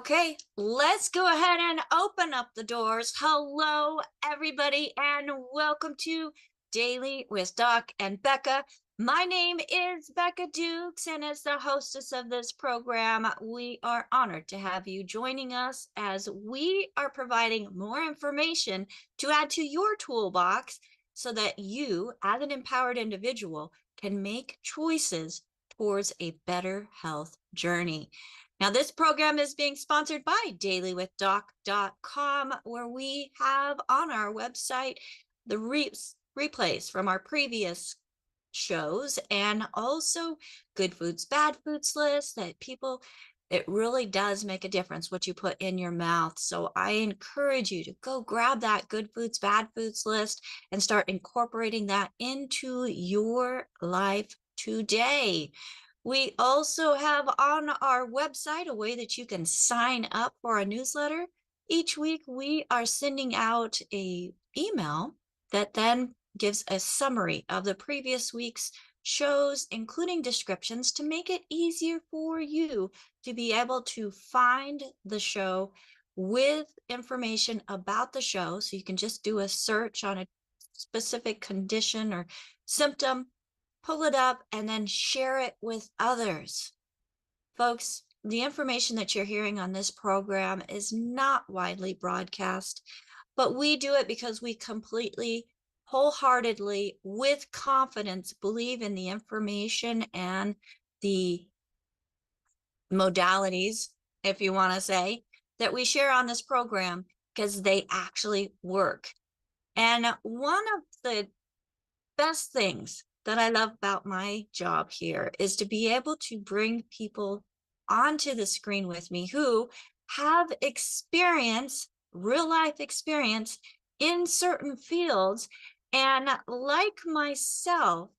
Okay, let's go ahead and open up the doors. Hello, everybody, and welcome to Daily with Doc and Becca. My name is Becca Dukes, and as the hostess of this program, we are honored to have you joining us as we are providing more information to add to your toolbox so that you, as an empowered individual, can make choices towards a better health journey. Now, this program is being sponsored by dailywithdoc.com, where we have on our website the replays from our previous shows and also good foods, bad foods list that people, it really does make a difference what you put in your mouth. So I encourage you to go grab that good foods, bad foods list and start incorporating that into your life today. We also have on our website a way that you can sign up for a newsletter. Each week we are sending out an email that then gives a summary of the previous week's shows, including descriptions, to make it easier for you to be able to find the show with information about the show. So you can just do a search on a specific condition or symptom, pull it up, and then share it with others. Folks, the information that you're hearing on this program is not widely broadcast, but we do it because we completely, wholeheartedly, with confidence, believe in the information and the modalities, if you want to say, that we share on this program because they actually work. And one of the best things that I love about my job here is to be able to bring people onto the screen with me who have experience, real life experience in certain fields. And like myself,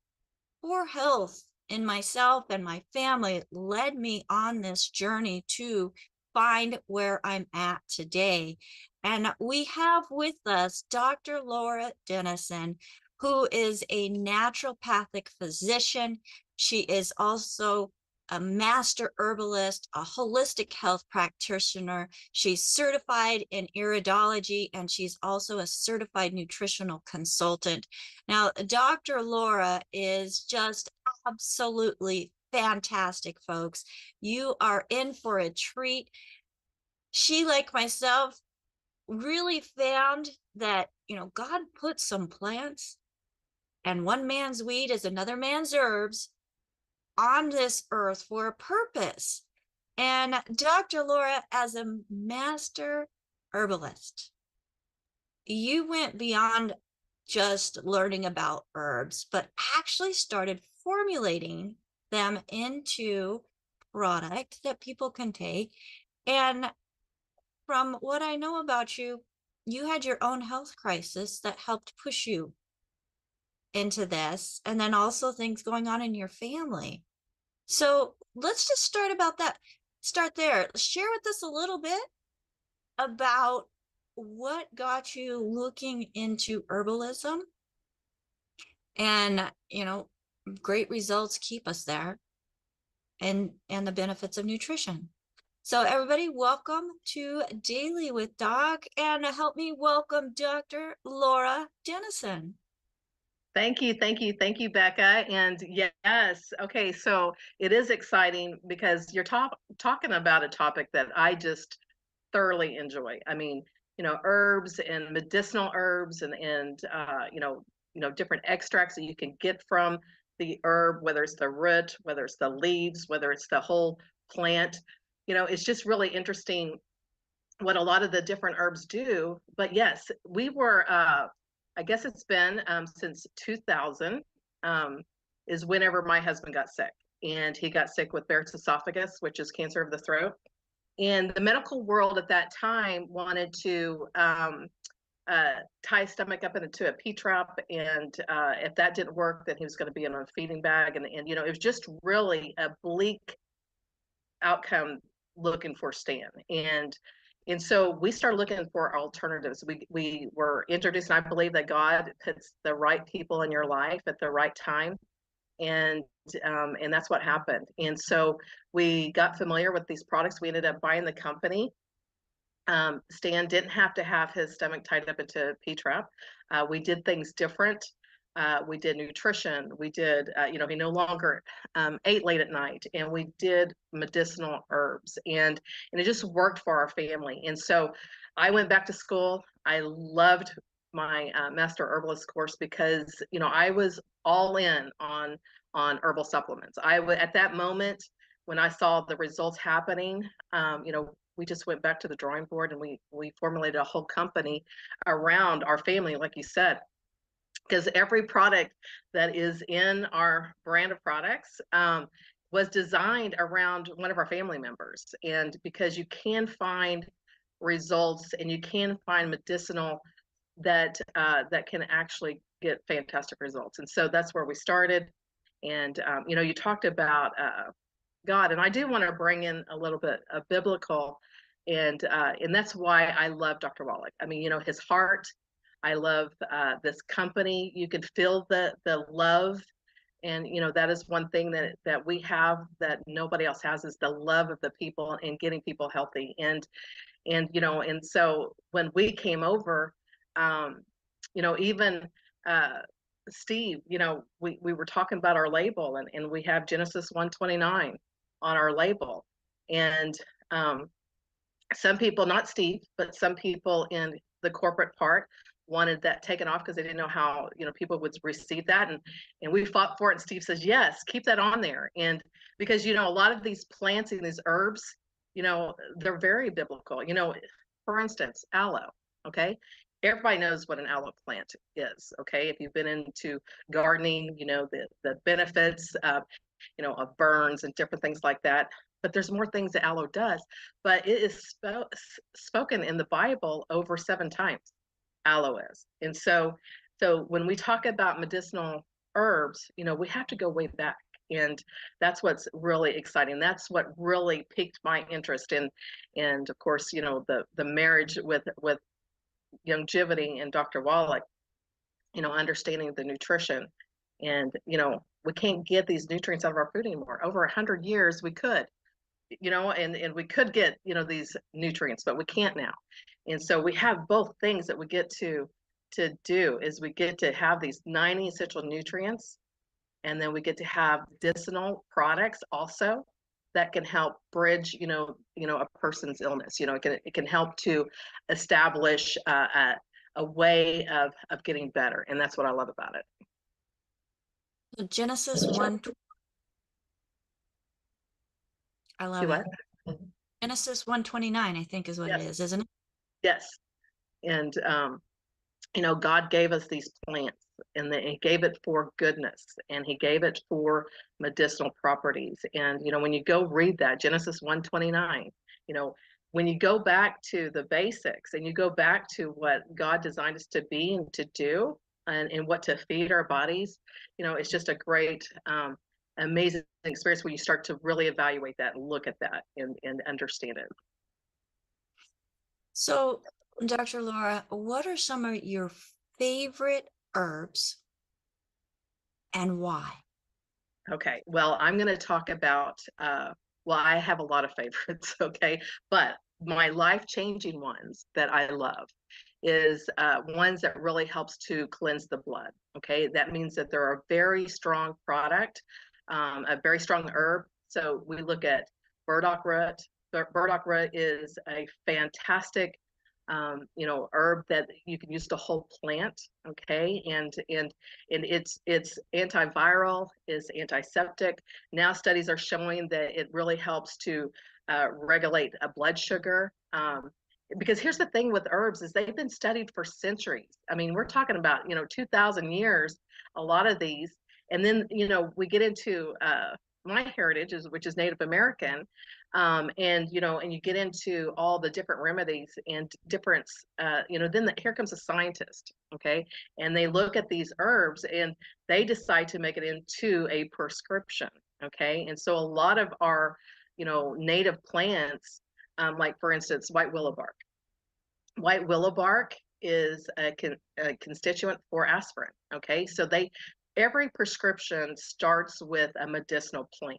poor health in myself and my family led me on this journey to find where I'm at today. And we have with us Dr. Laura Dennison, who is a naturopathic physician. She is also a master herbalist, a holistic health practitioner. She's certified in iridology, and she's also a certified nutritional consultant. Now, Dr. Laura is just absolutely fantastic, folks. You are in for a treat. She, like myself, really found that, God put some plants, and one man's weed is another man's herbs on this earth for a purpose. And Dr. Laura, as a master herbalist, you went beyond just learning about herbs, but actually started formulating them into product that people can take. And from what I know about you, you had your own health crisis that helped push you into this, and then also things going on in your family. So let's just start there. Share with us a little bit about what got you looking into herbalism, and great results keep us there, and the benefits of nutrition. So everybody, welcome to Daily with Doc, and help me welcome Dr. Laura Dennison. Thank you, Becca. And yes, okay, so it is exciting because you're talking about a topic that I just thoroughly enjoy. I mean, herbs and medicinal herbs and different extracts that you can get from the herb, whether it's the root, whether it's the leaves, whether it's the whole plant. It's just really interesting what a lot of the different herbs do. But yes, we were I guess it's been since 2000 is whenever my husband got sick, and he got sick with Barrett's esophagus, which is cancer of the throat. And the medical world at that time wanted to tie his stomach up into a P-trap, and if that didn't work, then he was going to be in a feeding bag. And it was just really a bleak outcome looking for Stan. And so we started looking for alternatives. We were introduced, and I believe that God puts the right people in your life at the right time, and that's what happened. And so we got familiar with these products. We ended up buying the company, Stan didn't have to have his stomach tied up into a P-trap. We did things different. We did nutrition. We did, he no longer ate late at night, and we did medicinal herbs, and it just worked for our family. And so I went back to school. I loved my master herbalist course because I was all in on herbal supplements. I would at that moment when I saw the results happening, we just went back to the drawing board, and we formulated a whole company around our family, like you said, because every product that is in our brand of products was designed around one of our family members. And because you can find results and you can find medicinal that can actually get fantastic results. And so that's where we started. And you talked about God, and I do want to bring in a little bit of biblical, and that's why I love Dr. Wallach. I mean, his heart. I love this company. You could feel the love, and that is one thing that we have that nobody else has, is the love of the people and getting people healthy. And so when we came over, even Steve, we were talking about our label, and we have Genesis 129 on our label. And some people, not Steve, but some people in the corporate part wanted that taken off because they didn't know how people would receive that, and we fought for it. And Steve says, yes, keep that on there. And because a lot of these plants and these herbs, they're very biblical. For instance, aloe. Okay, everybody knows what an aloe plant is. Okay, if you've been into gardening, the benefits of burns and different things like that. But there's more things that aloe does. But it is spoken in the Bible over 7 times. Aloe is. And so when we talk about medicinal herbs, we have to go way back. And that's what's really exciting. That's what really piqued my interest in. And of course, the marriage with Youngevity and Dr. Wallach, understanding the nutrition. And we can't get these nutrients out of our food anymore. Over 100 years we could, and we could get these nutrients, but we can't now. And so we have both things that we get to do, is we get to have these 90 essential nutrients, and then we get to have medicinal products also that can help bridge a person's illness. It can help to establish a way of getting better, and that's what I love about it. Genesis 1, I love what? it. Genesis 129, I think, is what it is, isn't it? Yes. And God gave us these plants, and he gave it for goodness, and he gave it for medicinal properties. And when you go read that Genesis 129, when you go back to the basics and you go back to what God designed us to be and to do, and what to feed our bodies, it's just a great amazing experience where you start to really evaluate that and look at that and understand it. So, Dr. Laura, what are some of your favorite herbs and why? Okay, well, I'm going to talk about, I have a lot of favorites, okay, but my life-changing ones that I love is ones that really helps to cleanse the blood, okay? That means that they're a very strong product, a very strong herb. So we look at burdock root. Burdock root is a fantastic herb that you can use the whole plant, okay? And it's antiviral, is antiseptic. Now studies are showing that it really helps to regulate a blood sugar. Because here's the thing with herbs, is they've been studied for centuries. I mean, we're talking about 2,000 years, a lot of these. And then we get into my heritage, which is Native American, and you get into all the different remedies and different, then here comes a scientist, okay, and they look at these herbs and they decide to make it into a prescription, okay. And so a lot of our native plants, like for instance white willow bark. White willow bark is a constituent for aspirin, okay. So every prescription starts with a medicinal plant.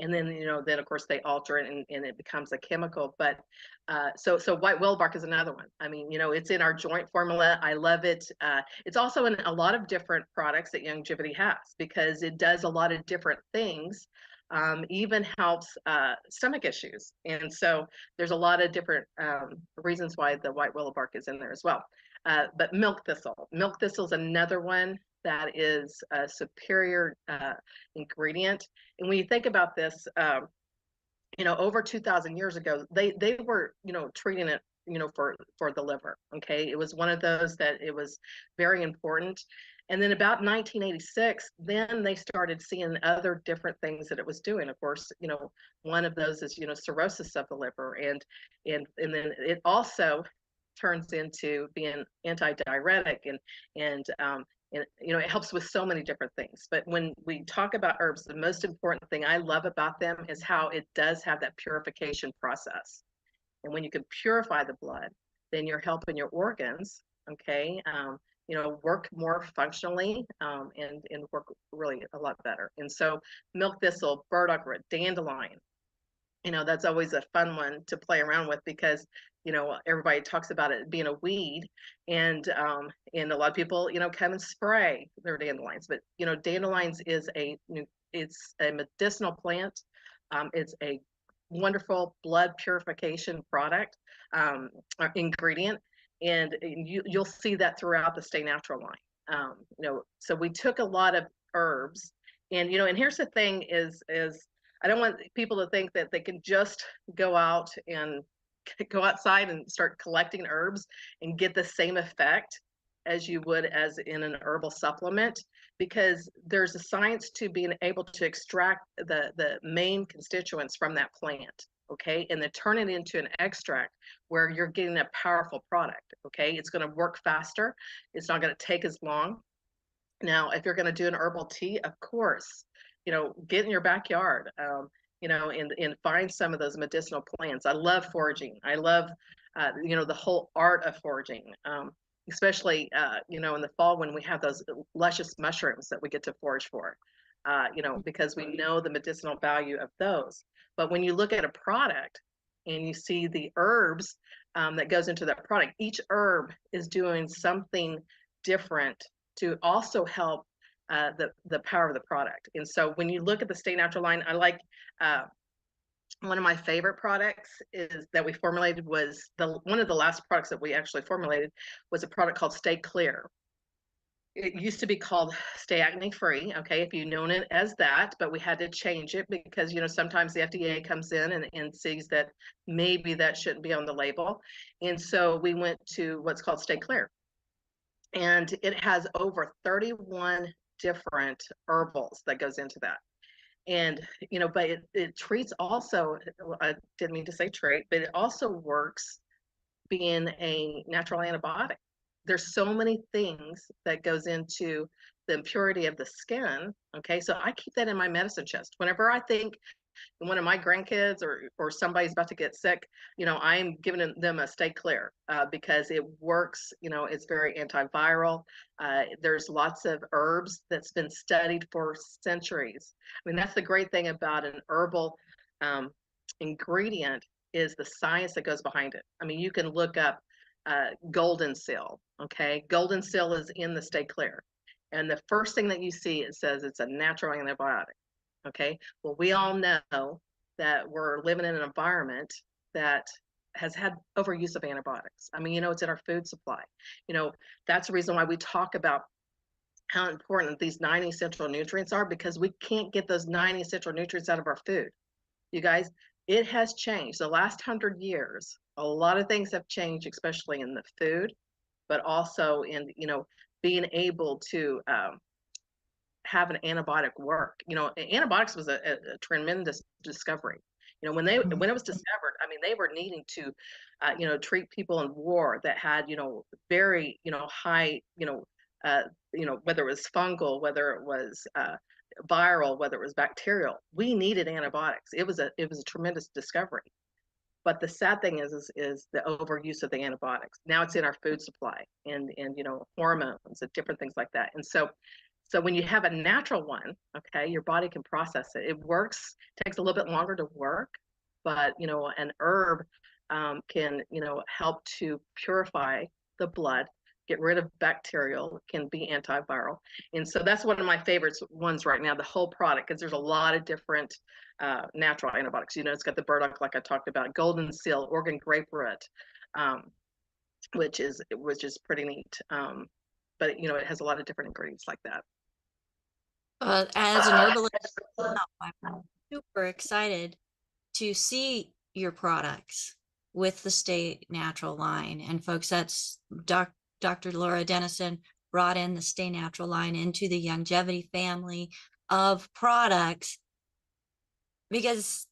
and then then of course they alter it, and it becomes a chemical. But so white willow bark is another one. I mean, it's in our joint formula. I love it. It's also in a lot of different products that Youngevity has, because it does a lot of different things. Even helps stomach issues, and so there's a lot of different reasons why the white willow bark is in there as well. But milk thistle is another one that is a superior ingredient. And when you think about this, over 2,000 years ago, they were, treating it, for the liver. Okay, it was one of those that it was very important. And then about 1986, then they started seeing other different things that it was doing. Of course, one of those is, cirrhosis of the liver, and then it also turns into being antidiuretic, and it helps with so many different things. But when we talk about herbs, the most important thing I love about them is how it does have that purification process. And when you can purify the blood, then you're helping your organs, okay, work more functionally, and work really a lot better. And so milk thistle, burdock root, dandelion, that's always a fun one to play around with, because everybody talks about it being a weed, and a lot of people come and spray their dandelions. But dandelions is it's a medicinal plant. It's a wonderful blood purification product, or ingredient, and you'll see that throughout the Sta-Natural line. So we took a lot of herbs, and here's the thing is I don't want people to think that they can just go out and go outside and start collecting herbs and get the same effect as you would as in an herbal supplement, because there's a science to being able to extract the main constituents from that plant, okay, and then turn it into an extract where you're getting a powerful product. Okay, it's going to work faster, it's not going to take as long. Now, if you're going to do an herbal tea, of course, get in your backyard, and find some of those medicinal plants. I love foraging. I love, the whole art of foraging, especially, in the fall when we have those luscious mushrooms that we get to forage for, because we know the medicinal value of those. But when you look at a product and you see the herbs that goes into that product, each herb is doing something different to also help the power of the product. And so when you look at the Sta-Natural line, I like one of my favorite products is that we formulated was one of the last products that we actually formulated was a product called Stay Clear. It used to be called Stay Acne Free, okay, if you've known it as that, but we had to change it because sometimes the FDA comes in and sees that maybe that shouldn't be on the label. And so we went to what's called Stay Clear. And it has over 31 different herbals that goes into that. And but it treats also, I didn't mean to say treat, but it also works being a natural antibiotic. There's so many things that goes into the impurity of the skin. Okay, so I keep that in my medicine chest whenever I think one of my grandkids or somebody's about to get sick, I'm giving them a Stay Clear, because it works. It's very antiviral. There's lots of herbs that's been studied for centuries. I mean, that's the great thing about an herbal ingredient is the science that goes behind it. I mean, you can look up golden seal. Okay, golden seal is in the Stay Clear, and the first thing that you see, it says it's a natural antibiotic. Okay, well, we all know that we're living in an environment that has had overuse of antibiotics. I mean, it's in our food supply. That's the reason why we talk about how important these 9 essential nutrients are, because we can't get those 9 essential nutrients out of our food. You guys, it has changed. The last 100 years, a lot of things have changed, especially in the food, but also in, being able to have an antibiotic work. Antibiotics was a tremendous discovery. When it was discovered, I mean, they were needing to, treat people in war that had, very, high, whether it was fungal, whether it was viral, whether it was bacterial. We needed antibiotics. It was a tremendous discovery. But the sad thing is the overuse of the antibiotics. Now it's in our food supply and hormones and different things like that. And so So when you have a natural one, okay, your body can process it. It works, takes a little bit longer to work, but an herb can help to purify the blood, get rid of bacterial, can be antiviral. And so that's one of my favorites ones right now, the whole product, because there's a lot of different natural antibiotics. It's got the burdock, like I talked about, golden seal, Oregon grape root, which is pretty neat. But it has a lot of different ingredients like that. As an herbalist, I'm super excited to see your products with the Sta-Natural line. And folks, that's Dr. Laura Dennison brought in the Sta-Natural line into the Youngevity family of products, because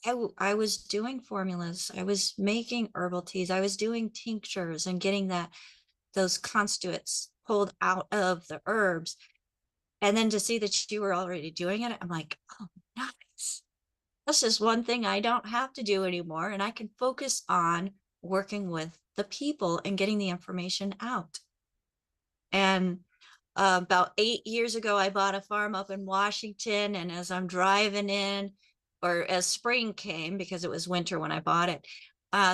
I was doing formulas, I was making herbal teas, I was doing tinctures and getting those constituents pulled out of the herbs. And then to see that you were already doing it, I'm like, oh, nice. That's just one thing I don't have to do anymore. And I can focus on working with the people and getting the information out. And about 8 years ago, I bought a farm up in Washington. And as I'm driving in, or as spring came, because it was winter when I bought it,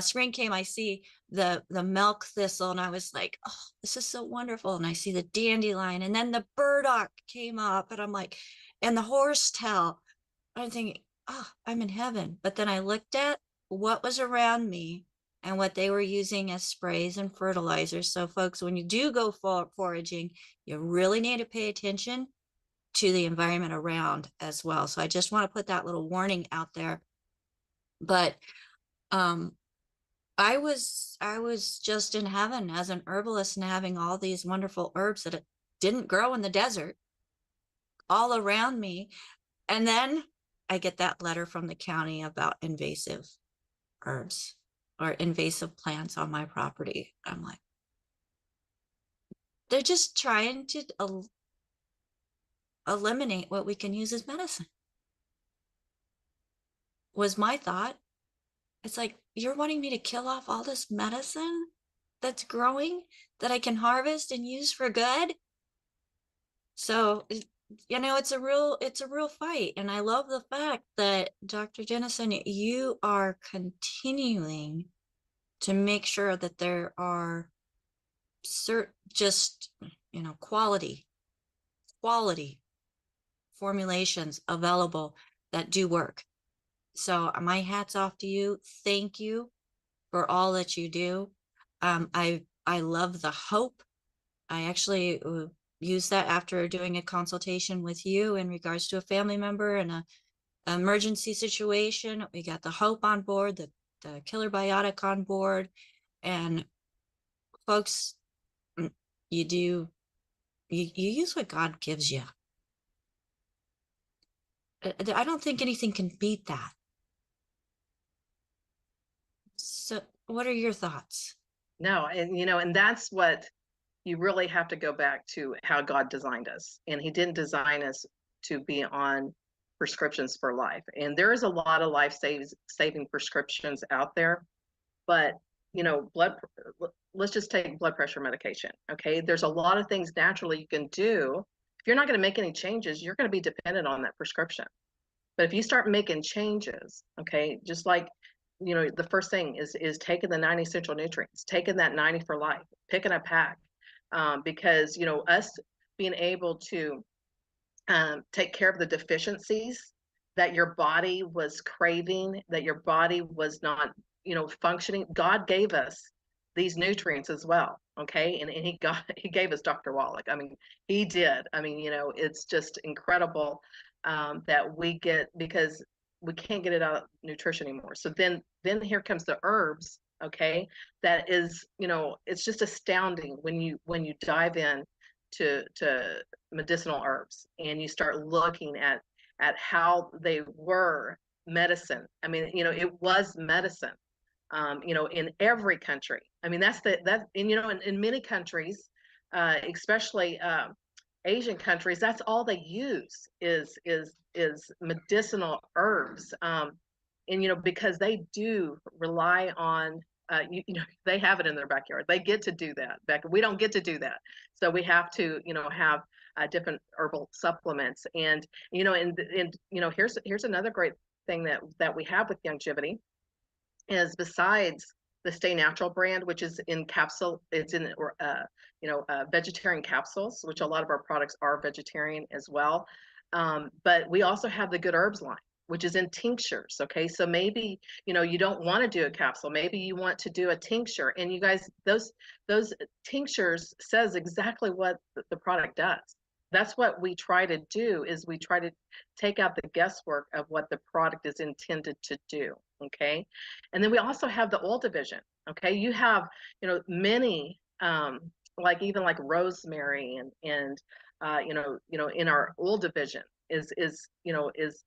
spring came, I see the milk thistle, and I was like, oh, this is so wonderful. And I see the dandelion, and then the burdock came up, and I'm like, and the horsetail. I'm thinking, oh, I'm in heaven. But then I looked at what was around me and what they were using as sprays and fertilizers. So folks, when you do go foraging, you really need to pay attention to the environment around as well. So I just want to put that little warning out there. But I was just in heaven as an herbalist and having all these wonderful herbs that didn't grow in the desert all around me. And then I get that letter from the county about invasive herbs or invasive plants on my property. I'm like, they're just trying to eliminate what we can use as medicine, was my thought. It's like, you're wanting me to kill off all this medicine that's growing that I can harvest and use for good? So, it's a real fight. And I love the fact that Dr. Dennison, you are continuing to make sure that there are quality formulations available that do work. So my hat's off to you. Thank you for all that you do. I love the hope. I actually used that after doing a consultation with you in regards to a family member and an emergency situation. We got the hope on board, the killer biotic on board, and folks, you use what God gives you. I don't think anything can beat that. So what are your thoughts? No, and that's what you really have to go back to, how God designed us. And he didn't design us to be on prescriptions for life. And there is a lot of life-saving prescriptions out there, but let's just take blood pressure medication. Okay. There's a lot of things naturally you can do. If you're not going to make any changes, you're going to be dependent on that prescription. But if you start making changes, okay, just like, the first thing is taking the 90 essential nutrients, taking that 90 for life, picking a pack, because, us being able to take care of the deficiencies that your body was craving, that your body was not, functioning. God gave us these nutrients as well. Okay. And he gave us Dr. Wallach. I mean, he did. I mean, it's just incredible that we get, because we can't get it out of nutrition anymore. So then here comes the herbs. Okay. That is, it's just astounding when you dive in to medicinal herbs and you start looking at how they were medicine. I mean, it was medicine, in every country. I mean, in many countries, especially Asian countries, that's all they use is medicinal herbs. And because they do rely on you know, they have it in their backyard. They get to do that. Becca, we don't get to do that. So we have to, you know, have different herbal supplements. And, you know, and, you know, here's another great thing that we have with Youngevity is besides the Sta-Natural brand, which is in capsule, it's in, you know, vegetarian capsules, which a lot of our products are vegetarian as well. But we also have the Good Herbs line, which is in tinctures. Okay. So maybe, you know, you don't want to do a capsule. Maybe you want to do a tincture, and you guys, those tinctures says exactly what the product does. That's what we try to do, is we try to take out the guesswork of what the product is intended to do. Okay. And then we also have the oil division. Okay. You have, you know, many, like even like rosemary and you know, in our oil division is, you know, is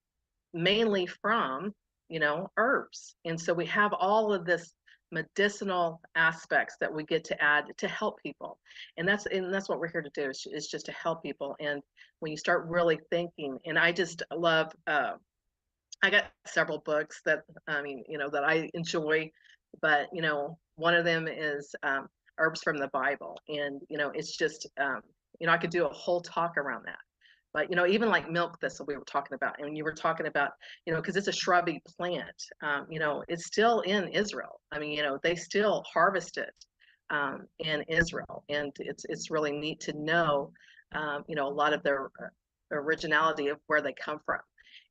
mainly from, you know, herbs. And so we have all of this medicinal aspects that we get to add to help people. And that's what we're here to do, is just to help people. And when you start really thinking, and I just love, I got several books that, I mean, you know, that I enjoy, but, you know, one of them is Herbs from the Bible. And, you know, it's just, you know, I could do a whole talk around that. But, you know, even like milk thistle we were talking about, and you were talking about, you know, because it's a shrubby plant, you know, it's still in Israel. I mean, you know, they still harvest it in Israel. And it's really neat to know, you know, a lot of their originality of where they come from.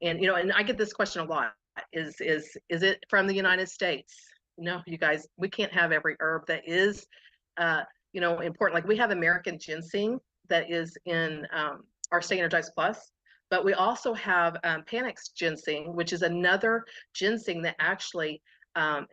And, you know, and I get this question a lot, is it from the United States? No, you guys, we can't have every herb that is, you know, important. Like we have American ginseng that is in our Stay Energized Plus, but we also have Panax ginseng, which is another ginseng that actually,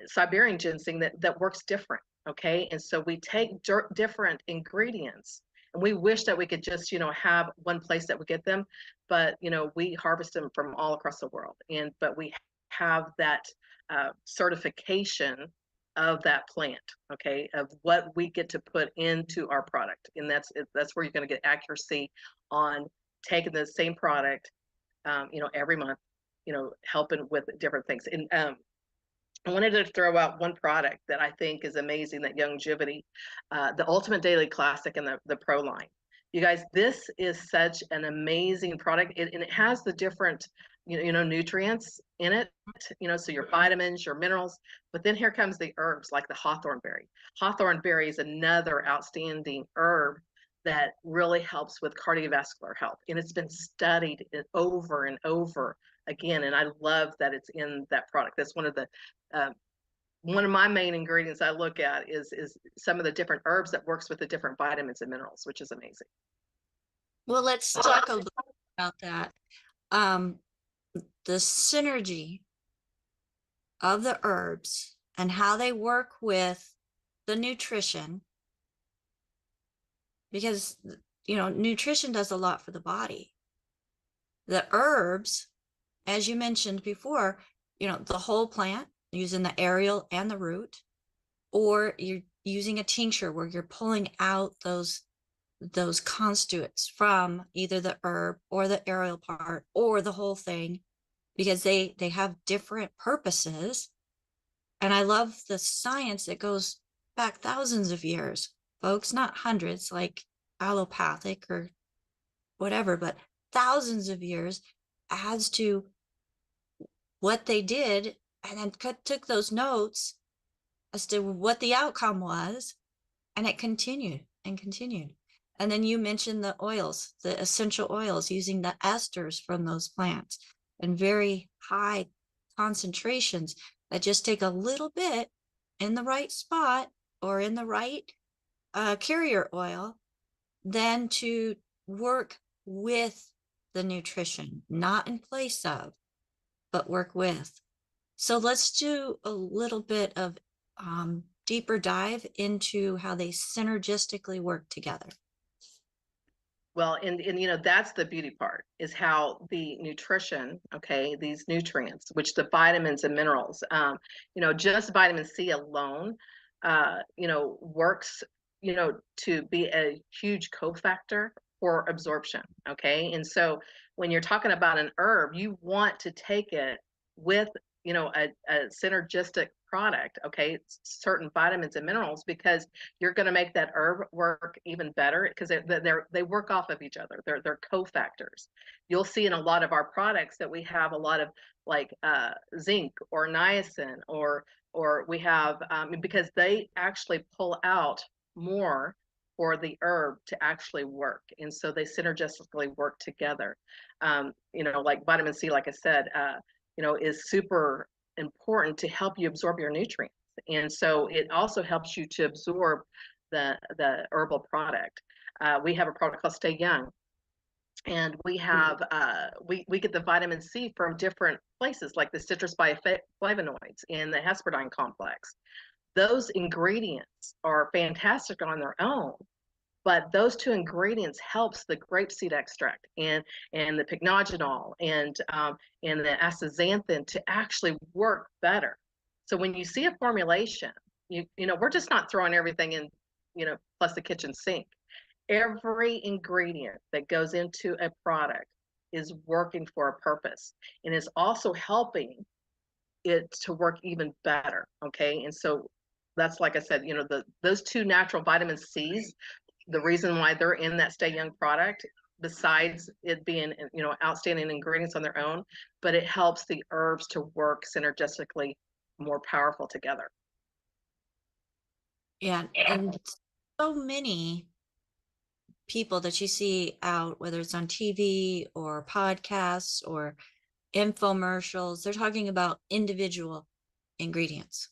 Siberian ginseng that works different. Okay. And so we take different ingredients, and we wish that we could just, you know, have one place that we get them, but, you know, we harvest them from all across the world. And, but we have that certification of that plant, okay, of what we get to put into our product. And that's where you're going to get accuracy on taking the same product, you know, every month, you know, helping with different things. And I wanted to throw out one product that I think is amazing, that Youngevity, the Ultimate Daily Classic and the Pro line. You guys, this is such an amazing product, and it has the different, you know, nutrients in it, you know, so your vitamins, your minerals. But then here comes the herbs, like the hawthorn berry. Hawthorn berry is another outstanding herb that really helps with cardiovascular health, and it's been studied over and over again. And I love that it's in that product. That's one of my main ingredients I look at is some of the different herbs that works with the different vitamins and minerals, which is amazing. Well, let's talk a little about that. The synergy of the herbs and how they work with the nutrition, because, you know, nutrition does a lot for the body. The herbs, as you mentioned before, you know, the whole plant, using the aerial and the root, or you're using a tincture where you're pulling out those constituents from either the herb or the aerial part or the whole thing, because they have different purposes. And I love the science that goes back thousands of years, folks, not hundreds like allopathic or whatever, but thousands of years as to what they did, and then took those notes as to what the outcome was, and it continued and continued. And then you mentioned the oils, the essential oils, using the esters from those plants and very high concentrations that just take a little bit in the right spot or in the right carrier oil, then to work with the nutrition, not in place of, but work with. So let's do a little bit of deeper dive into how they synergistically work together. Well, and you know, that's the beauty part, is how the nutrition, okay, these nutrients, which the vitamins and minerals, you know, just vitamin C alone, you know, works, you know, to be a huge cofactor for absorption, okay? And so when you're talking about an herb, you want to take it with, you know, a synergistic product, okay, certain vitamins and minerals, because you're going to make that herb work even better because they work off of each other. They're cofactors. You'll see in a lot of our products that we have a lot of like zinc or niacin, or we have because they actually pull out more for the herb to actually work, and so they synergistically work together. Like vitamin C, like I said, is super important to help you absorb your nutrients. And so it also helps you to absorb the herbal product. We have a product called Stay Young, and we have we get the vitamin C from different places, like the citrus bioflavonoids in the hesperidine complex. Those ingredients are fantastic on their own, but those two ingredients helps the grapeseed extract and the pycnogenol and the astaxanthin to actually work better. So when you see a formulation, we're just not throwing everything in, plus the kitchen sink. Every ingredient that goes into a product is working for a purpose and is also helping it to work even better. Okay, and so that's, like I said, those two natural vitamin C's, the reason why they're in that Stay Young product, besides it being, outstanding ingredients on their own, but it helps the herbs to work synergistically more powerful together. Yeah. And so many people that you see out, whether it's on TV or podcasts or infomercials, they're talking about individual ingredients.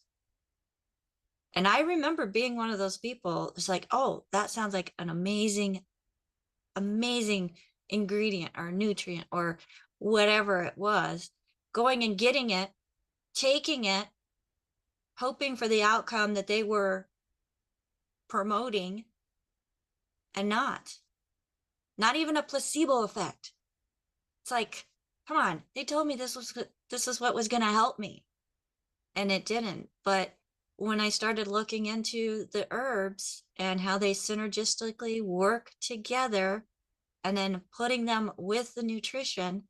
And I remember being one of those people. It's like, oh, that sounds like an amazing, amazing ingredient or nutrient or whatever it was, going and getting it, taking it, hoping for the outcome that they were promoting, and not even a placebo effect. It's like, come on, they told me this is what was going to help me, and it didn't. But when I started looking into the herbs and how they synergistically work together, and then putting them with the nutrition.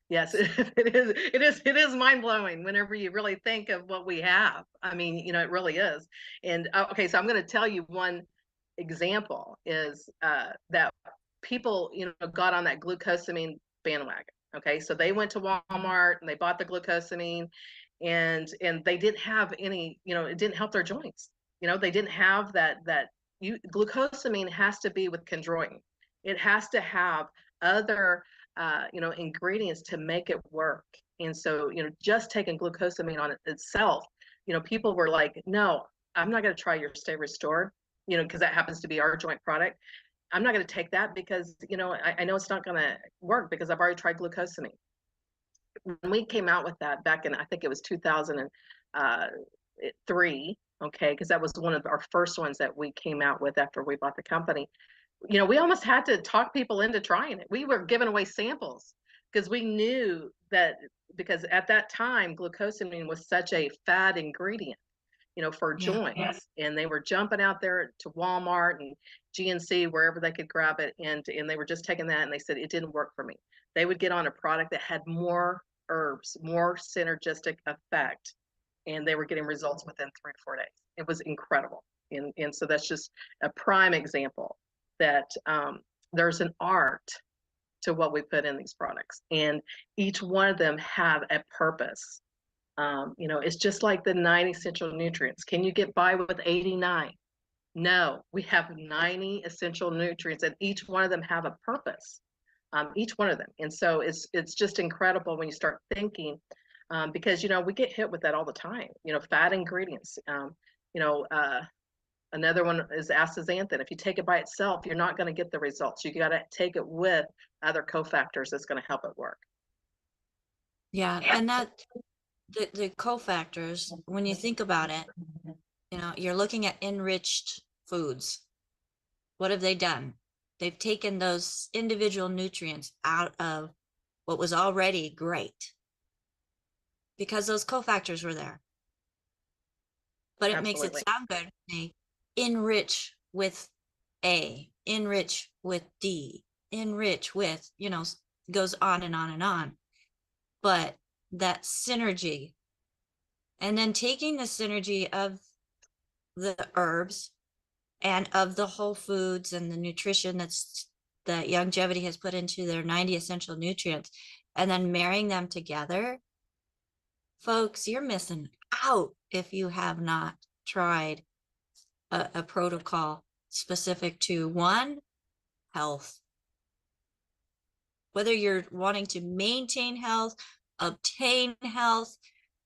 Yes, it is mind-blowing whenever you really think of what we have. I mean, it really is. And okay, so I'm going to tell you one example is that people, got on that glucosamine bandwagon. Okay, so they went to Walmart and they bought the glucosamine, and they didn't have any, it didn't help their joints. They didn't have glucosamine has to be with chondroitin. It has to have other ingredients to make it work. And so, just taking glucosamine on itself, people were like, no, I'm not going to try your Stay Restored, because that happens to be our joint product. I'm not going to take that because, I know it's not going to work because I've already tried glucosamine. When we came out with that back in, I think it was 2003, okay, because that was one of our first ones that we came out with after we bought the company. We almost had to talk people into trying it. We were giving away samples because we knew that, because at that time, glucosamine was such a fad ingredient, for joints, and they were jumping out there to Walmart and GNC, wherever they could grab it. And they were just taking that, and they said, it didn't work for me. They would get on a product that had more herbs, more synergistic effect, and they were getting results within 3 to 4 days. It was incredible. And so that's just a prime example that there's an art to what we put in these products, and each one of them have a purpose. It's just like the 90 essential nutrients. Can you get by with 89? No, we have 90 essential nutrients, and each one of them have a purpose. Each one of them, and so it's just incredible when you start thinking, because we get hit with that all the time. Fat ingredients. Another one is astaxanthin. If you take it by itself, you're not going to get the results. You got to take it with other cofactors that's going to help it work. Yeah, and that the cofactors, when you think about it, you're looking at enriched foods. What have they done? They've taken those individual nutrients out of what was already great because those cofactors were there. But it Absolutely. makes it sound good. They enrich with A, enrich with D, enrich with, goes on and on and on. But that synergy, and then taking the synergy of the herbs and of the whole foods and the nutrition that Youngevity has put into their 90 essential nutrients, and then marrying them together. Folks, you're missing out if you have not tried a protocol specific to one, health. Whether you're wanting to maintain health, obtain health,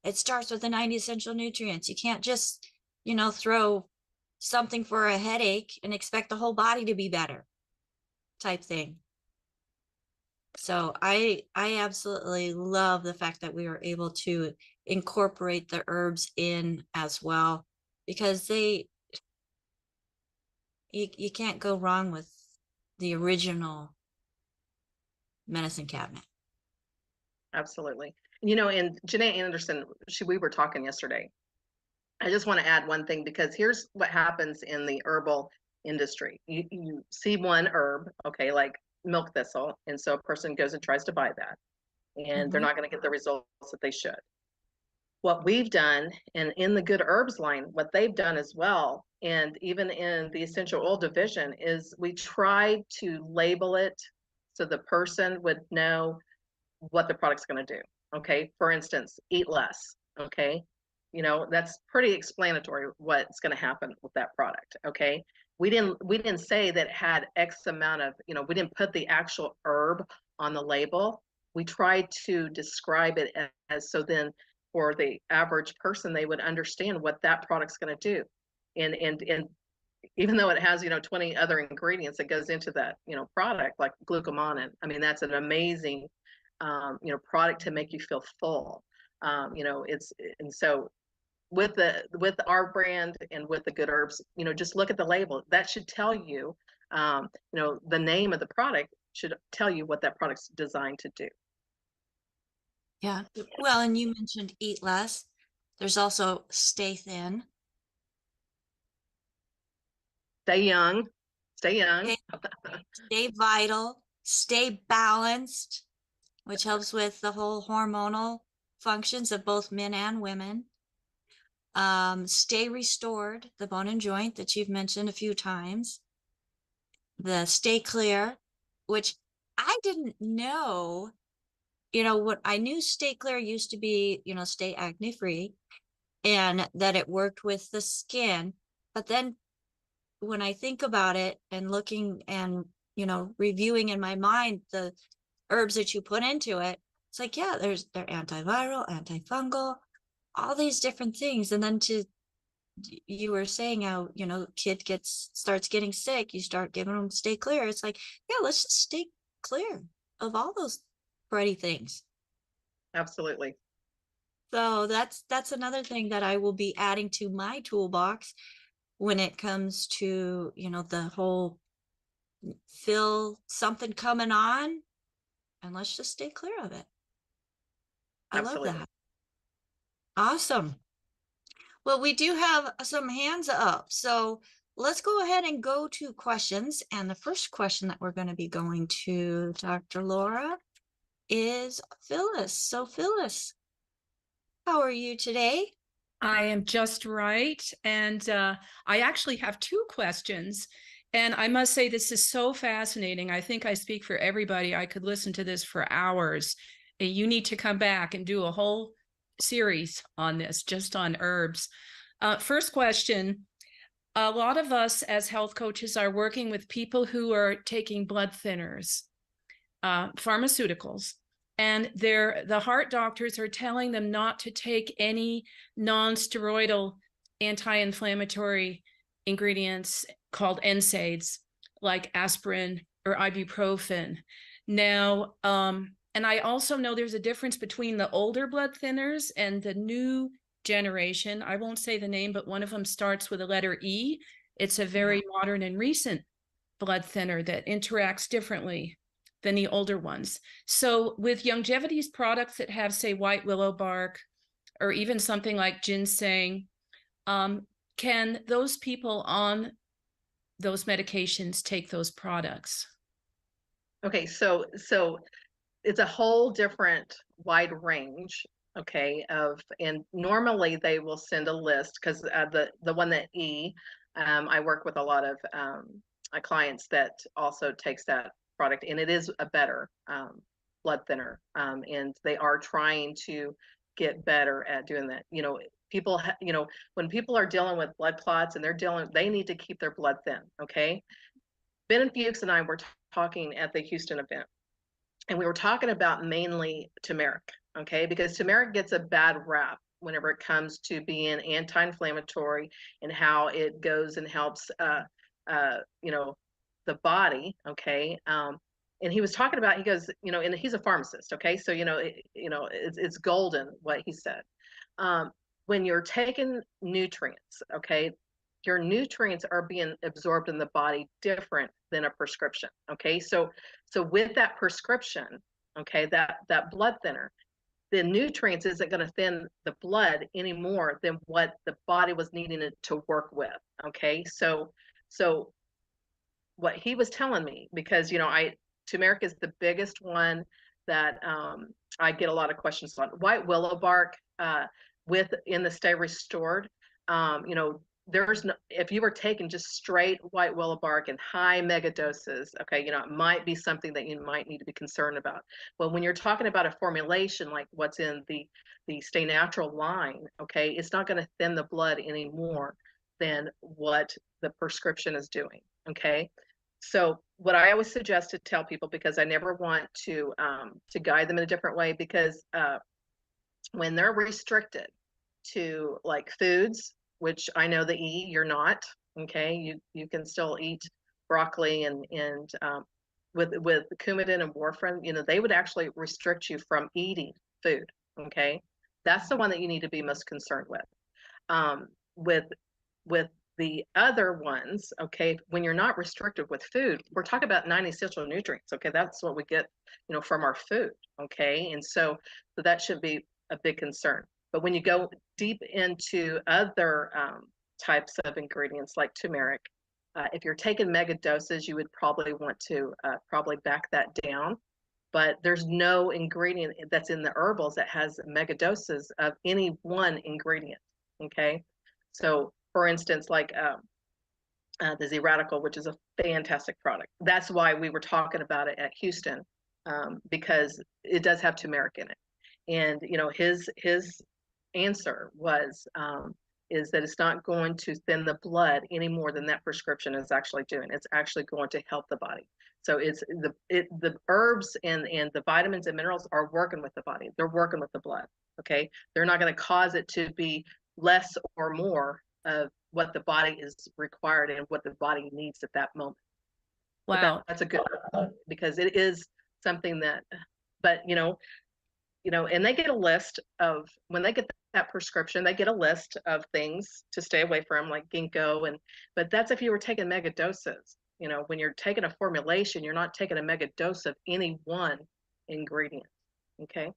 it starts with the 90 essential nutrients. You can't just, throw something for a headache and expect the whole body to be better type thing. So I absolutely love the fact that we were able to incorporate the herbs in as well, because you can't go wrong with the original medicine cabinet. Absolutely. And Janae Anderson, we were talking yesterday. I just want to add one thing, because here's what happens in the herbal industry. You see one herb, okay, like milk thistle, and so a person goes and tries to buy that, and they're not going to get the results that they should. What we've done, and in the good herbs line, what they've done as well, and even in the essential oil division, is we try to label it so the person would know what the product's going to do. Okay, for instance, eat less. Okay, that's pretty explanatory what's going to happen with that product. Okay, we didn't say that it had X amount of, we didn't put the actual herb on the label. We tried to describe it as so then for the average person, they would understand what that product's going to do. And even though it has 20 other ingredients that goes into that product, like glucomannan, I mean, that's an amazing product to make you feel full. And so with our brand and with the good herbs, just look at the label. That should tell you, the name of the product should tell you what that product's designed to do. Yeah. Well, and you mentioned eat less. There's also stay thin. Stay young. Stay young. Stay vital. Stay balanced, which helps with the whole hormonal functions of both men and women. Stay restored, the bone and joint that you've mentioned a few times. The stay clear, which I didn't know. What I knew stay clear used to be, stay acne free, and that it worked with the skin. But then when I think about it and looking and, reviewing in my mind the herbs that you put into it, it's like, yeah, they're antiviral, antifungal, all these different things. And then you were saying how, kid starts getting sick, you start giving them stay clear. It's like, yeah, let's just stay clear of all those cruddy things. Absolutely. So that's another thing that I will be adding to my toolbox when it comes to, the whole feel something coming on, and let's just stay clear of it. I Absolutely. love that. Awesome. Well, we do have some hands up, so let's go ahead and go to questions. And the first question that we're going to be going to Dr. Laura is Phyllis. So Phyllis, how are you today? I am just right. And I actually have two questions. And I must say, this is so fascinating. I think I speak for everybody. I could listen to this for hours. You need to come back and do a whole series on this, just on herbs. First question, a lot of us as health coaches are working with people who are taking blood thinners, pharmaceuticals. And the heart doctors are telling them not to take any non-steroidal anti-inflammatory ingredients called NSAIDs, like aspirin or ibuprofen. Now, and I also know there's a difference between the older blood thinners and the new generation. I won't say the name, but one of them starts with a letter E. It's a very modern and recent blood thinner that interacts differently than the older ones. So with Youngevity's products that have, say, white willow bark, or even something like ginseng, can those people on those medications take those products? Okay, so it's a whole different wide range okay, and normally they will send a list, because the one that I work with a lot of clients that also takes that product, and it is a better blood thinner, and they are trying to get better at doing that. People, when people are dealing with blood clots and they need to keep their blood thin. Okay, Ben Fuchs and I were talking at the Houston event, and we were talking about mainly turmeric. Okay, because turmeric gets a bad rap whenever it comes to being anti-inflammatory and how it goes and helps the body. Okay, and he was talking about, he goes, and he's a pharmacist. Okay, so it's golden what he said. When you're taking nutrients, okay, your nutrients are being absorbed in the body different than a prescription. Okay, so with that prescription, okay, that blood thinner, the nutrients isn't going to thin the blood any more than what the body was needing it to work with. Okay, so what he was telling me, because turmeric is the biggest one that I get a lot of questions on. White willow bark in the Stay Restored, there's no, if you were taking just straight white willow bark in high mega doses, okay, it might be something that you might need to be concerned about. But when you're talking about a formulation like what's in the Sta-Natural line, okay, it's not going to thin the blood any more than what the prescription is doing. Okay, so what I always suggest to tell people, because I never want to guide them in a different way, because when they're restricted to like foods, which I know the you're not, okay, you can still eat broccoli and with Coumadin and warfarin, they would actually restrict you from eating food. Okay, that's the one that you need to be most concerned with. With the other ones, okay, when you're not restricted with food, we're talking about 9 essential nutrients. Okay, that's what we get, from our food. Okay, and so that should be a big concern. But when you go deep into other types of ingredients like turmeric, if you're taking mega doses, you would probably want to probably back that down. But there's no ingredient that's in the herbals that has mega doses of any one ingredient. Okay, so for instance, like the Z Radical, which is a fantastic product. That's why we were talking about it at Houston, because it does have turmeric in it. And his answer was is that it's not going to thin the blood any more than that prescription is actually doing. It's actually going to help the body. So it's the herbs and the vitamins and minerals are working with the body. They're working with the blood. Okay, they're not going to cause it to be less or more of what the body is required and what the body needs at that moment. Wow, that's a good, because it is something that, but and they get a list of, when they get that prescription, they get a list of things to stay away from, like ginkgo, but that's if you were taking mega doses. When you're taking a formulation, you're not taking a mega dose of any one ingredient. Okay.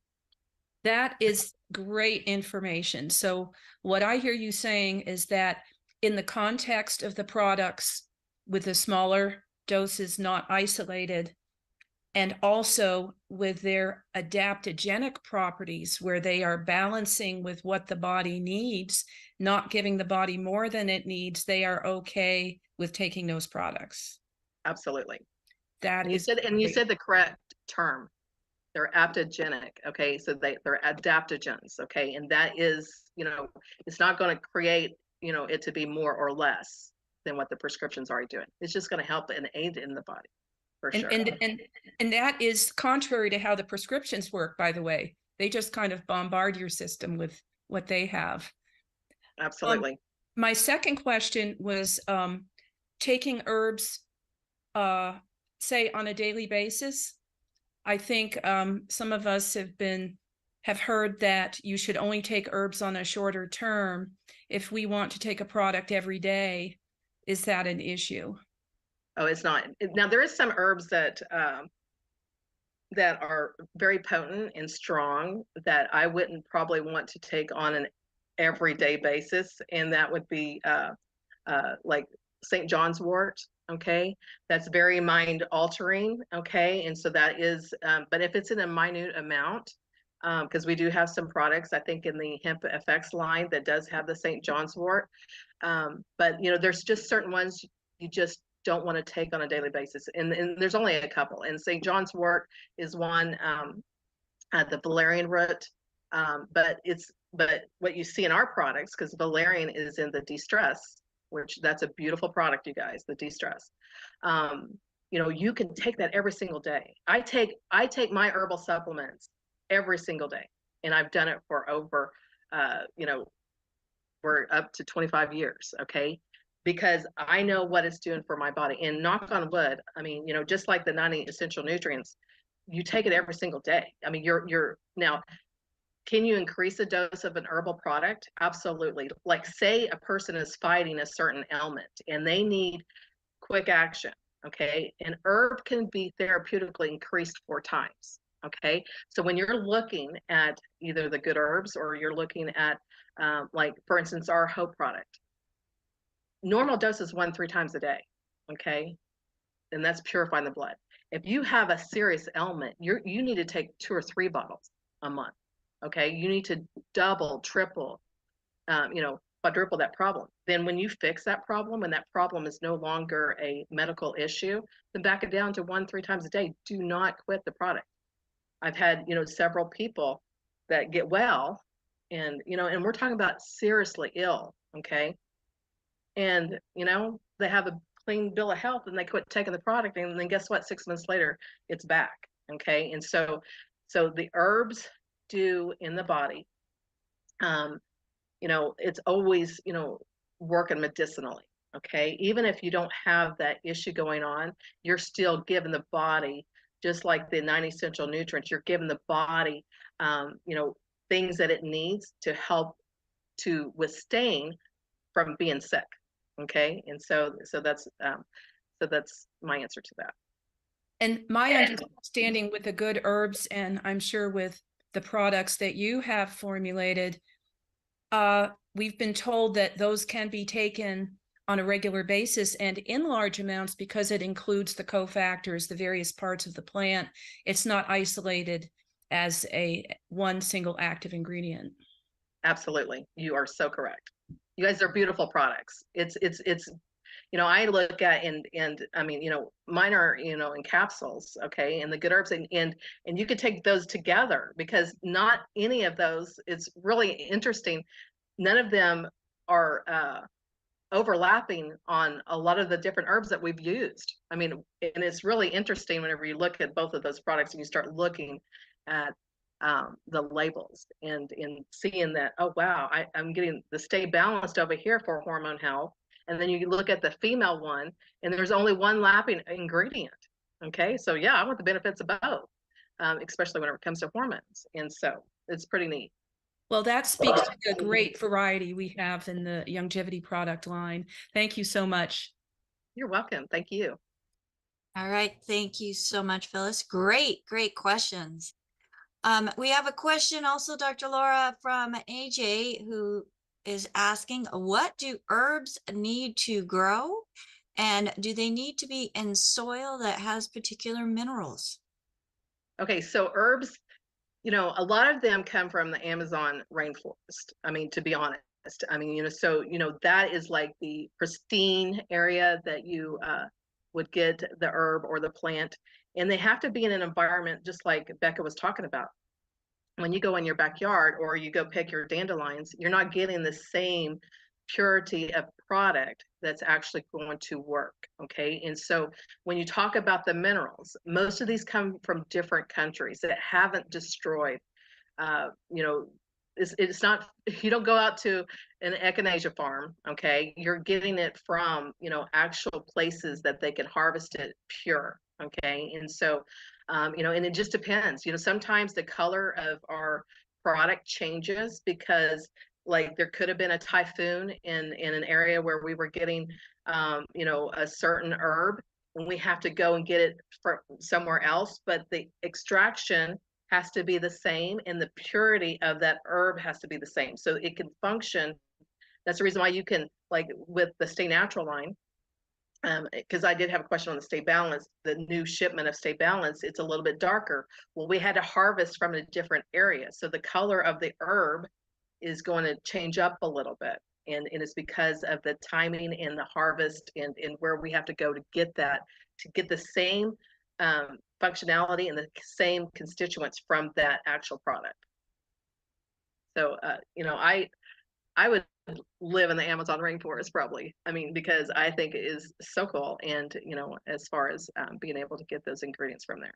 that is great information. So what I hear you saying is that in the context of the products with the smaller doses, not isolated, and also with their adaptogenic properties, where they are balancing with what the body needs, not giving the body more than it needs, they are okay with taking those products. Absolutely. That you said the correct term. They're adaptogenic. Okay, so they're adaptogens. Okay, and that is, it's not going to create, it to be more or less than what the prescription's already doing. It's just going to help and aid in the body. For sure. And that is contrary to how the prescriptions work, by the way. They just kind of bombard your system with what they have. Absolutely. My second question was taking herbs, say, on a daily basis. I think some of us have heard that you should only take herbs on a shorter term. If we want to take a product every day, is that an issue? Oh, it's not. Now, there is some herbs that are very potent and strong that I wouldn't probably want to take on an everyday basis, and that would be like St. John's wort. Okay, that's very mind altering. Okay, and so that is, but if it's in a minute amount, because we do have some products, I think, in the Hemp FX line that does have the St. John's wort. But, you know, there's just certain ones you just don't want to take on a daily basis. And there's only a couple. And St. John's wort is one, the valerian root. But what you see in our products, because valerian is in the de-stress, which that's a beautiful product, you guys, the de-stress. You know, you can take that every single day. I take my herbal supplements every single day, and I've done it for over, you know, for up to 25 years. Okay. Because I know what it's doing for my body. And knock on wood, I mean, you know, just like the 90 essential nutrients, you take it every single day. I mean, you're now, can you increase the dose of an herbal product? Absolutely. Like, say a person is fighting a certain ailment and they need quick action. Okay. An herb can be therapeutically increased 4 times. Okay. So when you're looking at either the good herbs or you're looking at, like, for instance, our Hope product, normal dose is 1-3 times a day. Okay. And that's purifying the blood. If you have a serious ailment, you need to take 2 or 3 bottles a month. Okay. You need to double, triple, you know, quadruple that problem. Then when you fix that problem and that problem is no longer a medical issue, then back it down to 1-3 times a day. Do not quit the product. I've had, you know, several people that get well, and, you know, and we're talking about seriously ill. Okay. And, you know, they have a clean bill of health and they quit taking the product. And then guess what? 6 months later, it's back. Okay. And so the herbs do in the body, you know, it's always, you know, working medicinally. Okay. Even if you don't have that issue going on, you're still giving the body, just like the 90 essential nutrients, you're giving the body, you know, things that it needs to help to withstand from being sick. Okay. And so that's my answer to that. And my understanding with the good herbs, and I'm sure with the products that you have formulated, we've been told that those can be taken on a regular basis and in large amounts because it includes the cofactors, the various parts of the plant. It's not isolated as one single active ingredient. Absolutely. You are so correct. You guys are beautiful products. It's, you know, I look at, and I mean, you know, mine are, you know, in capsules. Okay. And the good herbs, and you could take those together, because not any of those, it's really interesting. None of them are, overlapping on a lot of the different herbs that we've used. I mean, and it's really interesting whenever you look at both of those products and you start looking at the labels and seeing that, oh wow, I'm getting the Stay Balanced over here for hormone health, and then you look at the female one and there's only one lapping ingredient. Okay, so yeah, I want the benefits of both, especially whenever it comes to hormones, and so it's pretty neat. Well, that speaks to the great variety we have in the Youngevity product line. Thank you so much. You're welcome. Thank you. All right. Thank you so much, Phyllis. Great questions. We have a question also, Dr. Laura, from AJ, who is asking, what do herbs need to grow? And do they need to be in soil that has particular minerals? Okay, so herbs, you know, a lot of them come from the Amazon rainforest. I mean, to be honest, I mean, you know, so, you know, that is like the pristine area that you would get the herb or the plant. And they have to be in an environment just like Becca was talking about. When you go in your backyard or you go pick your dandelions, you're not getting the same purity of product that's actually going to work. Okay. And so when you talk about the minerals, most of these come from different countries that haven't destroyed, you know, it's not, you don't go out to an echinacea farm. Okay. You're getting it from, you know, actual places that they can harvest it pure. Okay. And so, you know, and it just depends, you know, sometimes the color of our product changes because, like, there could have been a typhoon in an area where we were getting, you know, a certain herb, and we have to go and get it from somewhere else, but the extraction has to be the same and the purity of that herb has to be the same so it can function. That's the reason why you can, like with the Stay Natural line, because I did have a question on the Stay Balanced, the new shipment of Stay Balanced, it's a little bit darker. Well, we had to harvest from a different area. So the color of the herb is going to change up a little bit. And it's because of the timing and the harvest and where we have to go to get that, to get the same functionality and the same constituents from that actual product. So, you know, I would live in the Amazon rainforest probably. I mean, because I think it is so cool. And, you know, as far as being able to get those ingredients from there.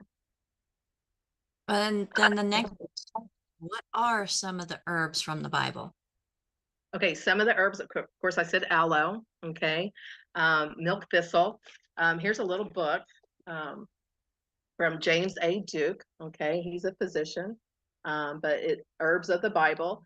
And then the next, what are some of the herbs from the Bible? Okay, some of the herbs, of course, I said aloe, okay, milk thistle. Here's a little book from James A. Duke, okay, he's a physician, but herbs of the Bible.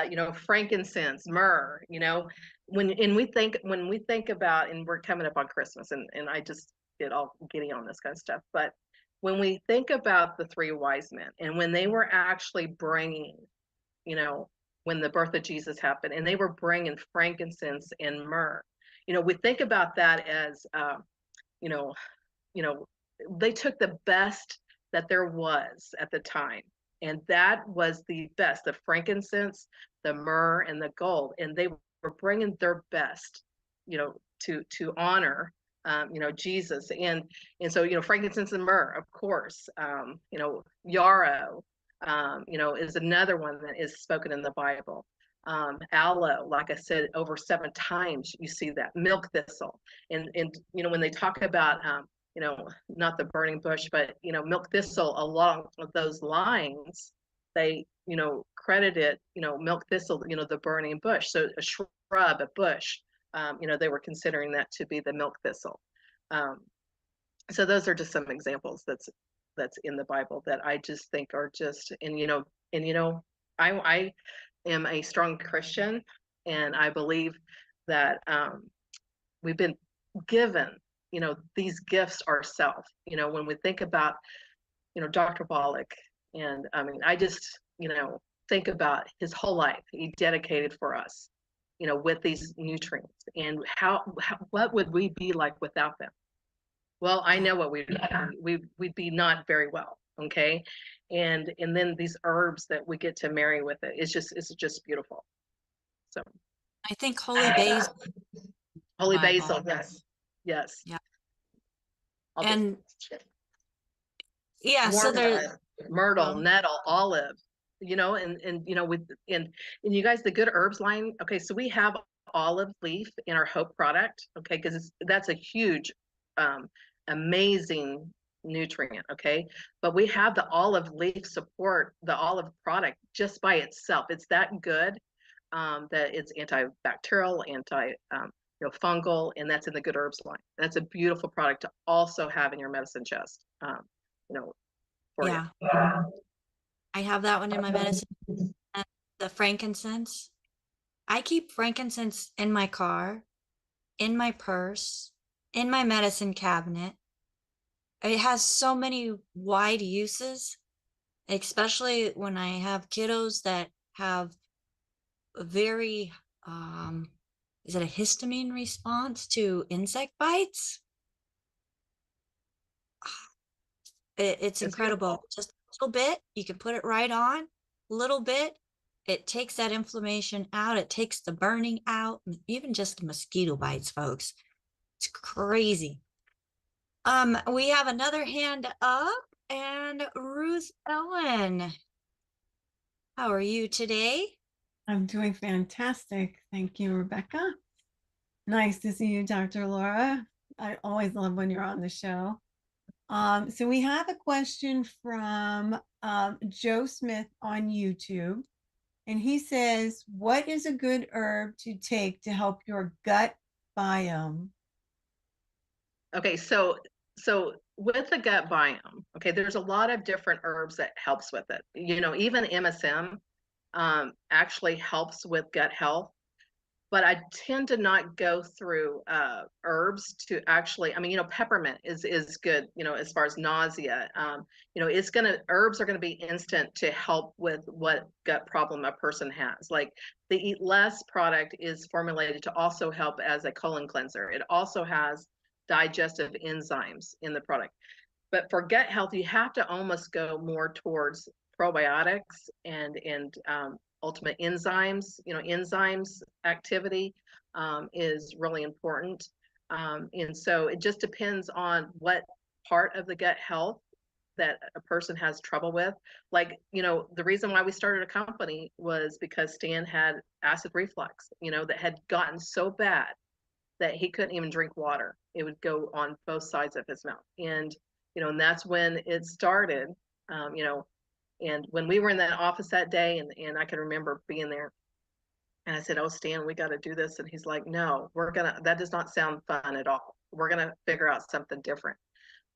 You know, frankincense, myrrh, you know, when we think about, and we're coming up on Christmas, and I just get all giddy on this kind of stuff, but when we think about the three wise men and when they were actually bringing, you know, when the birth of Jesus happened and they were bringing frankincense and myrrh, you know, we think about that as, you know, they took the best that there was at the time. And that was the best, the frankincense, the myrrh, and the gold. And they were bringing their best, you know, to honor, you know, Jesus. And so, you know, frankincense and myrrh, of course, you know, yarrow, you know, is another one that is spoken in the Bible. Aloe, like I said, over 7 times you see that. Milk thistle. And you know, when they talk about, you know, not the burning bush, but, you know, milk thistle along with those lines, they, you know, credited, you know, milk thistle, you know, the burning bush. So a shrub, a bush, you know, they were considering that to be the milk thistle. So those are just some examples that's in the Bible that I just think are just, and, you know, I am a strong Christian, and I believe that we've been given, you know, these gifts ourselves. You know, when we think about, you know, Dr. Wallach, and I mean, I just, you know, think about his whole life he dedicated for us, you know, with these nutrients, and what would we be like without them? Well, I know what we'd be not very well, okay? And then these herbs that we get to marry with it, it's just beautiful. So I think holy basil. holy Bible. basil, yes. Yeah. I'll And yeah, so there's myrtle, nettle, olive, you know, and you know, and you guys, the good herbs line. Okay, so we have olive leaf in our Hope product, okay, because that's a huge amazing nutrient, okay, but we have the olive leaf support, the olive product just by itself. It's that good, that it's antibacterial, you know, fungal, and that's in the good herbs line. That's a beautiful product to also have in your medicine chest, you know, for you. I have that one in my medicine. And the frankincense. I keep frankincense in my car, in my purse, in my medicine cabinet. It has so many wide uses, especially when I have kiddos that have a very, is it a histamine response to insect bites? It's incredible. Beautiful. Just a little bit, you can put it right on, a little bit. It takes that inflammation out. It takes the burning out, even just the mosquito bites, folks. It's crazy. We have another hand up, and Ruth Ellen. How are you today? I'm doing fantastic. Thank you, Rebecca. Nice to see you, Dr. Laura. I always love when you're on the show. So we have a question from Joe Smith on YouTube, and he says, what is a good herb to take to help your gut biome? Okay, so with the gut biome, okay, there's a lot of different herbs that helps with it. You know, even MSM actually helps with gut health, but I tend to not go through herbs to actually, I mean, you know, peppermint is good, you know, as far as nausea. You know, herbs are gonna be instant to help with what gut problem a person has. Like the Eat Less product is formulated to also help as a colon cleanser. It also has digestive enzymes in the product. But for gut health, you have to almost go more towards probiotics and ultimate enzymes. You know, enzymes activity is really important. And so it just depends on what part of the gut health that a person has trouble with. Like, you know, the reason why we started a company was because Stan had acid reflux, you know, that had gotten so bad that he couldn't even drink water. It would go on both sides of his mouth. And, you know, and that's when it started, you know, and when we were in that office that day, and I can remember being there, and I said, "Oh, Stan, we got to do this." And he's like, "No, that does not sound fun at all. We're going to figure out something different."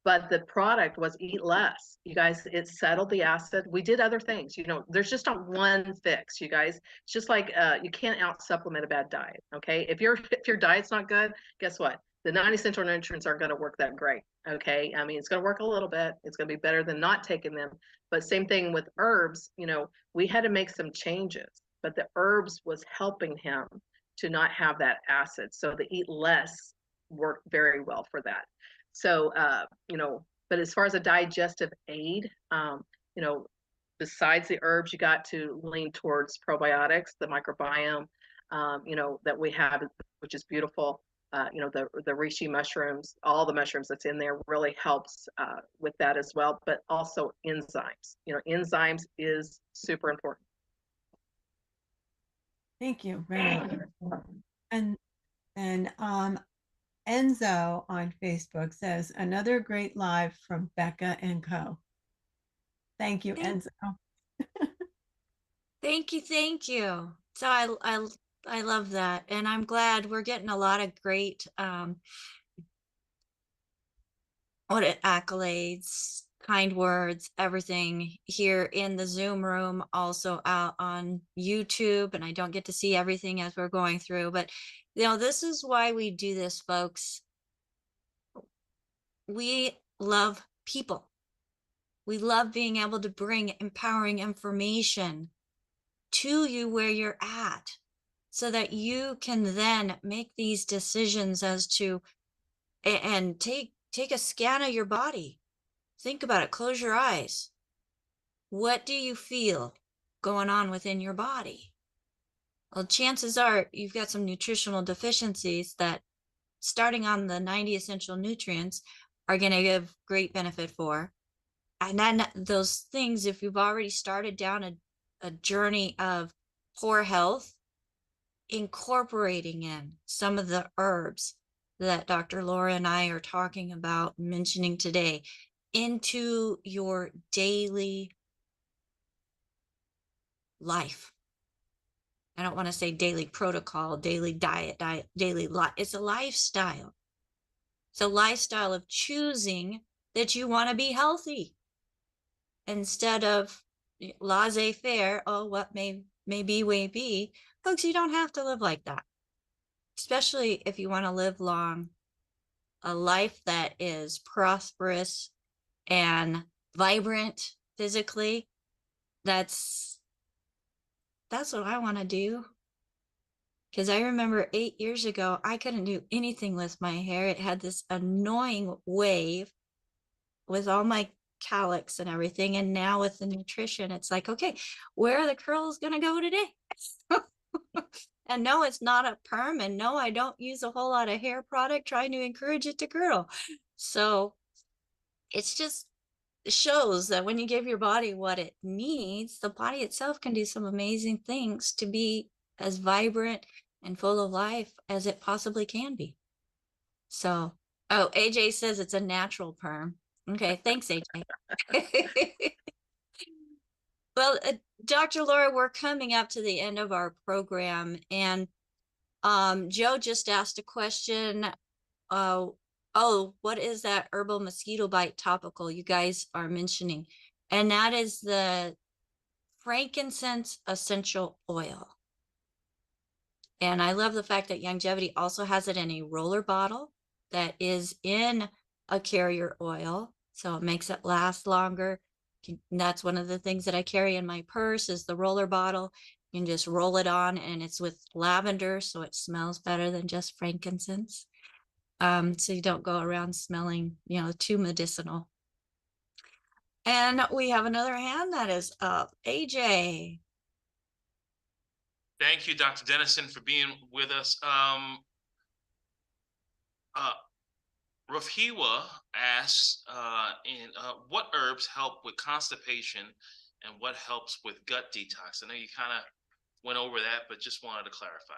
But the product was eat less. You guys, it settled the acid. We did other things. You know, there's just not one fix, you guys. It's just like you can't out supplement a bad diet. Okay. If your diet's not good, guess what? The 90 essential nutrients aren't going to work that great. Okay. I mean, it's going to work a little bit. It's going to be better than not taking them. But same thing with herbs, you know, we had to make some changes, but the herbs was helping him to not have that acid. So the eat less worked very well for that. So, you know, but as far as a digestive aid, you know, besides the herbs, you got to lean towards probiotics, the microbiome, you know, that we have, which is beautiful. You know, the reishi mushrooms, all the mushrooms that's in there really helps with that as well, but also enzymes. You know, enzymes is super important. Thank you very much. And Enzo on Facebook says, another great live from Becca and Co. Thank you, Enzo. Thank you, thank you. So I love that, and I'm glad we're getting a lot of great accolades, kind words, everything here in the Zoom room, also out on YouTube, and I don't get to see everything as we're going through, but you know, this is why we do this, folks. We love people. We love being able to bring empowering information to you where you're at, so that you can then make these decisions as to, and take a scan of your body. Think about it. Close your eyes. What do you feel going on within your body? Well, chances are you've got some nutritional deficiencies that, starting on the 90 essential nutrients, are going to give great benefit for. And then those things, if you've already started down a journey of poor health, incorporating in some of the herbs that Dr. Laura and I are talking about, mentioning today, into your daily life. I don't want to say daily protocol, daily diet, daily life. It's a lifestyle. It's a lifestyle of choosing that you want to be healthy, instead of laissez-faire. Oh, what may be, may be. Folks, you don't have to live like that, especially if you want to live long, a life that is prosperous and vibrant physically. That's what I want to do. Because I remember 8 years ago, I couldn't do anything with my hair. It had this annoying wave with all my calyx and everything. And now with the nutrition, it's like, okay, where are the curls going to go today? And no, it's not a perm. And no, I don't use a whole lot of hair product trying to encourage it to curl. So it's just, it shows that when you give your body what it needs, the body itself can do some amazing things to be as vibrant and full of life as it possibly can be. So, oh, AJ says it's a natural perm. Okay, thanks, AJ. Well, Dr. Laura, we're coming up to the end of our program, and Joe just asked a question. Oh, what is that herbal mosquito bite topical you guys are mentioning? And that is the frankincense essential oil. And I love the fact that Youngevity also has it in a roller bottle that is in a carrier oil, so it makes it last longer. And that's one of the things that I carry in my purse, is the roller bottle. You can just roll it on, and it's with lavender, so it smells better than just frankincense. So you don't go around smelling, too medicinal. And we have another hand that is up. AJ. Thank you, Dr. Dennison, for being with us. Rafiwa asks, what herbs help with constipation and what helps with gut detox? I know you kind of went over that, but just wanted to clarify.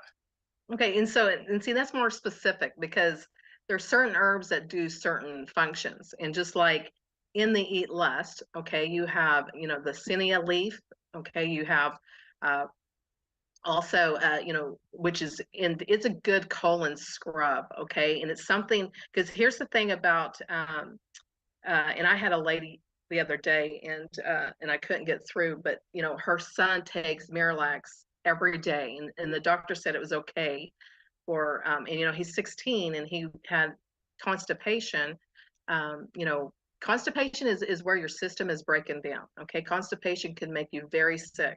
Okay, and see, that's more specific because there's certain herbs that do certain functions. And just like in the Eat Less, okay, you have, the Cinia leaf, okay, you have also, which is it's a good colon scrub, okay, and it's something because here's the thing about, and I had a lady the other day, and I couldn't get through, but her son takes Miralax every day, and the doctor said it was okay for, and he's 16 and he had constipation. Constipation is where your system is breaking down. Okay, constipation can make you very sick.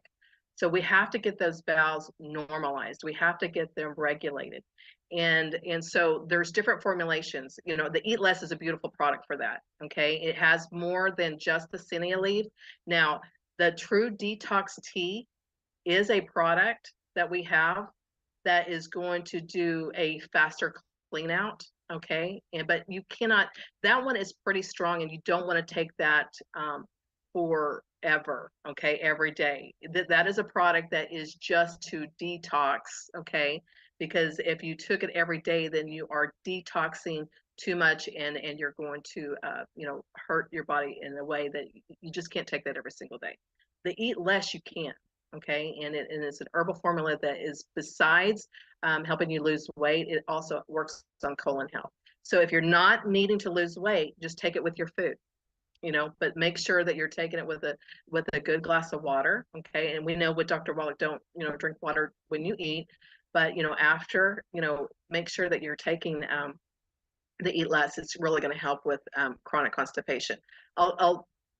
So we have to get those bowels normalized. We have to get them regulated. And so there's different formulations. The Eat Less is a beautiful product for that. Okay, it has more than just the Cinia leaf. Now, the True Detox Tea is a product that we have that is going to do a faster clean out. Okay, but you cannot, that one is pretty strong and you don't want to take that forever. Okay, every day. That is a product that is just to detox. Okay, because if you took it every day, then you are detoxing too much, and you're going to hurt your body in a way that you just can't take that every single day. The Eat Less you can. Okay, and it's an herbal formula that is, besides helping you lose weight, it also works on colon health. So if you're not needing to lose weight, just take it with your food, but make sure that you're taking it with a good glass of water. Okay, and we know with Dr. Wallach, don't drink water when you eat, but after, make sure that you're taking the Eat Less. It's really going to help with chronic constipation. I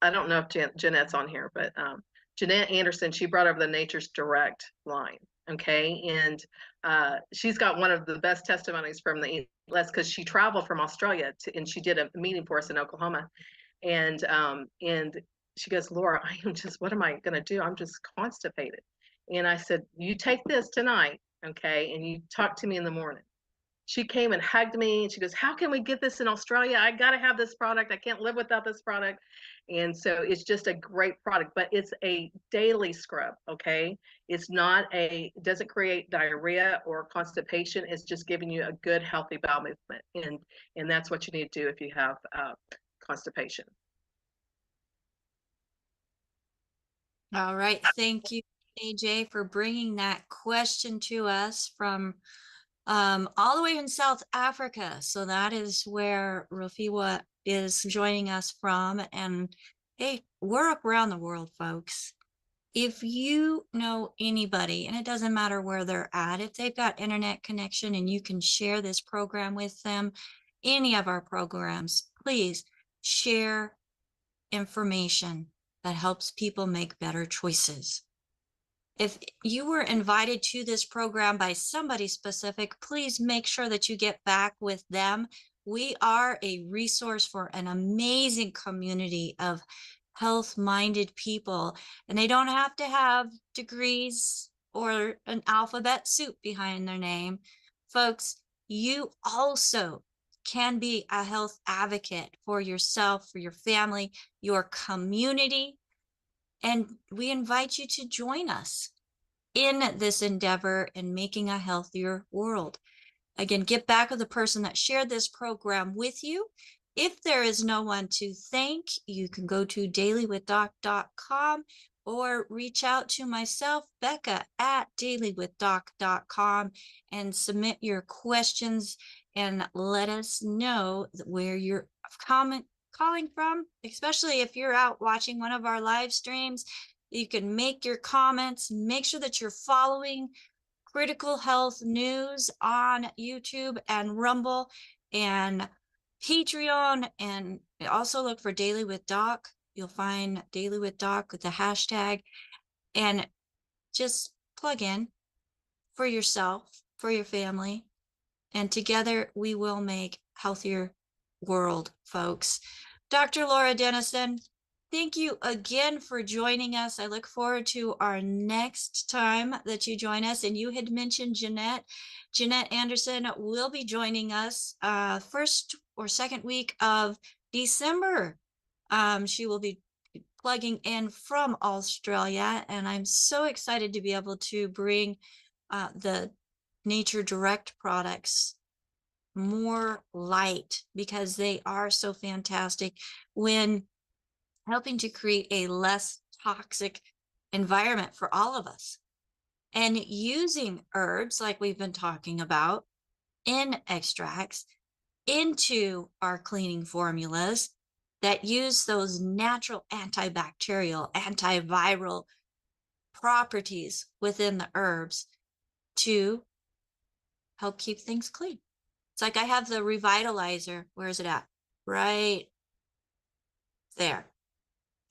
don't know if Jeanette's on here, but Jeanette Anderson, she brought over the Nature's Direct line. Okay, and she's got one of the best testimonies from the Eat Less because she traveled from Australia and she did a meeting for us in Oklahoma, and she goes, Laura, what am I going to do? I'm just constipated. And I said, you take this tonight, okay, and you talk to me in the morning. She came and hugged me and she goes, how can we get this in Australia? I got to have this product. I can't live without this product. And so it's just a great product, but it's a daily scrub. Okay. It's not it doesn't create diarrhea or constipation. It's just giving you a good, healthy bowel movement. And that's what you need to do if you have constipation. All right. Thank you, AJ, for bringing that question to us from all the way in South Africa. So that is where Rafiwa is joining us from. And hey, we're up around the world, folks. If you know anybody, and it doesn't matter where they're at, if they've got internet connection and you can share this program with them, any of our programs, please share information that helps people make better choices. If you were invited to this program by somebody specific, please make sure that you get back with them. We are a resource for an amazing community of health-minded people, and they don't have to have degrees or an alphabet soup behind their name. Folks, you also can be a health advocate for yourself, for your family, your community. And we invite you to join us in this endeavor in making a healthier world. Again, get back with the person that shared this program with you. If there is no one to thank, you can go to dailywithdoc.com or reach out to myself, Becca, at dailywithdoc.com, and submit your questions and let us know where you're calling from, especially if you're out watching one of our live streams. You can make your comments. Make sure that you're following Critical Health News on YouTube and Rumble and Patreon, and also look for Daily with Doc. You'll find Daily with Doc with the hashtag, and just plug in for yourself, for your family, and together we will make healthier world, folks. Dr. Laura Dennison, thank you again for joining us. I look forward to our next time that you join us. And you had mentioned Jeanette. Jeanette Anderson will be joining us first or second week of December. She will be plugging in from Australia, and I'm so excited to be able to bring the Nature Direct products more light, because they are so fantastic when helping to create a less toxic environment for all of us. And using herbs like we've been talking about in extracts into our cleaning formulas that use those natural antibacterial, antiviral properties within the herbs to help keep things clean. It's like I have the revitalizer. Where is it at? Right there.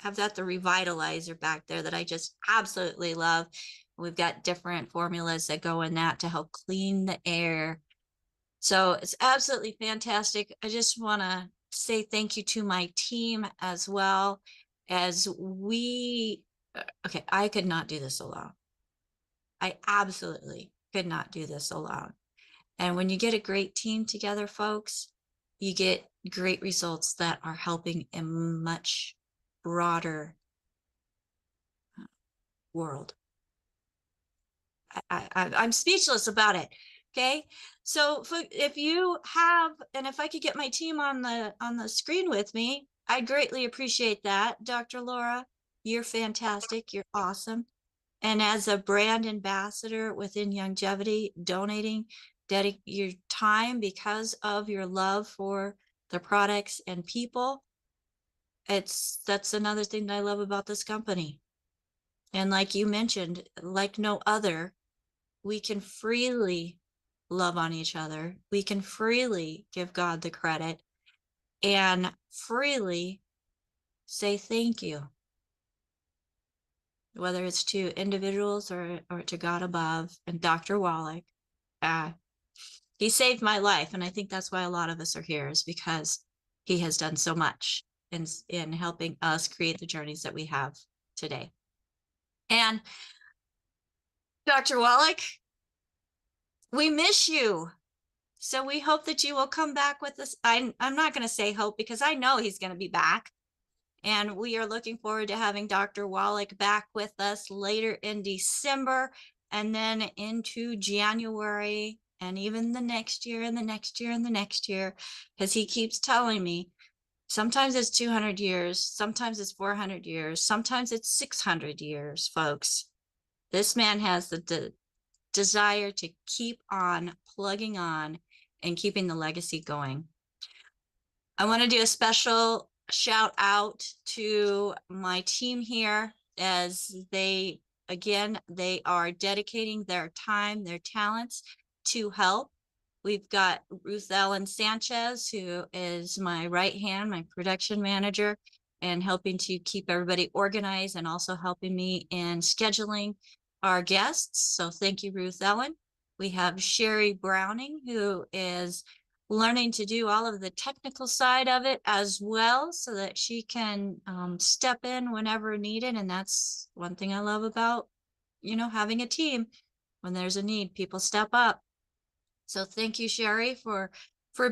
I have that, the revitalizer back there that I just absolutely love. We've got different formulas that go in that to help clean the air. So it's absolutely fantastic. I just want to say thank you to my team as well, as we, okay, I could not do this alone. I absolutely could not do this alone. And when you get a great team together, folks, you get great results that are helping a much broader world. I'm speechless about it. Okay, so if you have, and if I could get my team on the screen with me, I'd greatly appreciate that. Dr. Laura, you're fantastic. You're awesome. And as a brand ambassador within Youngevity, donating your time because of your love for the products and people, that's another thing that I love about this company. And like you mentioned, like no other, we can freely love on each other. We can freely give God the credit and freely say thank you, whether it's to individuals or to God above. And Dr. Wallach, he saved my life. And I think that's why a lot of us are here, is because he has done so much in helping us create the journeys that we have today. And Dr. Wallach, we miss you. So we hope that you will come back with us. I'm not going to say hope, because I know he's going to be back. And we are looking forward to having Dr. Wallach back with us later in December, and then into January, and even the next year and the next year and the next year, because he keeps telling me sometimes it's 200 years, sometimes it's 400 years, sometimes it's 600 years, folks. This man has the desire to keep on plugging on and keeping the legacy going. I want to do a special shout out to my team here, as they are dedicating their time, their talents to help. We've got Ruth Ellen Sanchez, who is my right hand, my production manager, and helping to keep everybody organized, and also helping me in scheduling our guests. So thank you, Ruth Ellen. We have Sherry Browning, who is learning to do all of the technical side of it as well, so that she can step in whenever needed. And that's one thing I love about, having a team. When there's a need, people step up. So thank you, Sherry, for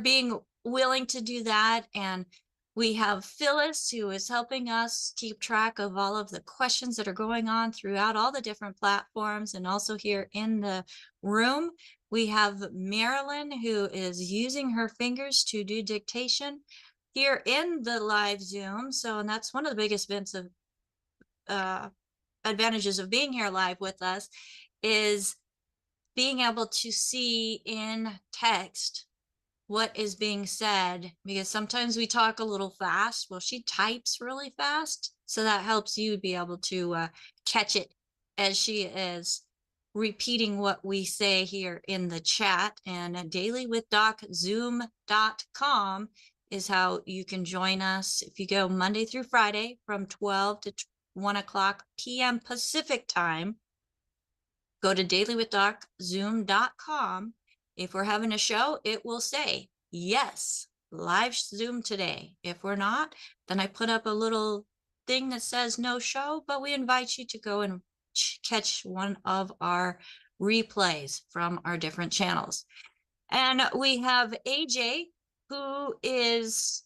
being willing to do that. And we have Phyllis, who is helping us keep track of all of the questions that are going on throughout all the different platforms, and also here in the room. We have Marilyn, who is using her fingers to do dictation here in the live Zoom. So, and that's one of the biggest advantages of being here live with us, is being able to see in text what is being said, because sometimes we talk a little fast. Well, she types really fast, so that helps you be able to catch it as she is repeating what we say here in the chat. And dailywithdoczoom.com is how you can join us. If you go Monday through Friday from 12 to 1 o'clock p.m. Pacific time, go to dailywithdoczoom.com. If we're having a show, it will say yes, live Zoom today. If we're not, then I put up a little thing that says no show, but we invite you to go and catch one of our replays from our different channels. And we have AJ, who is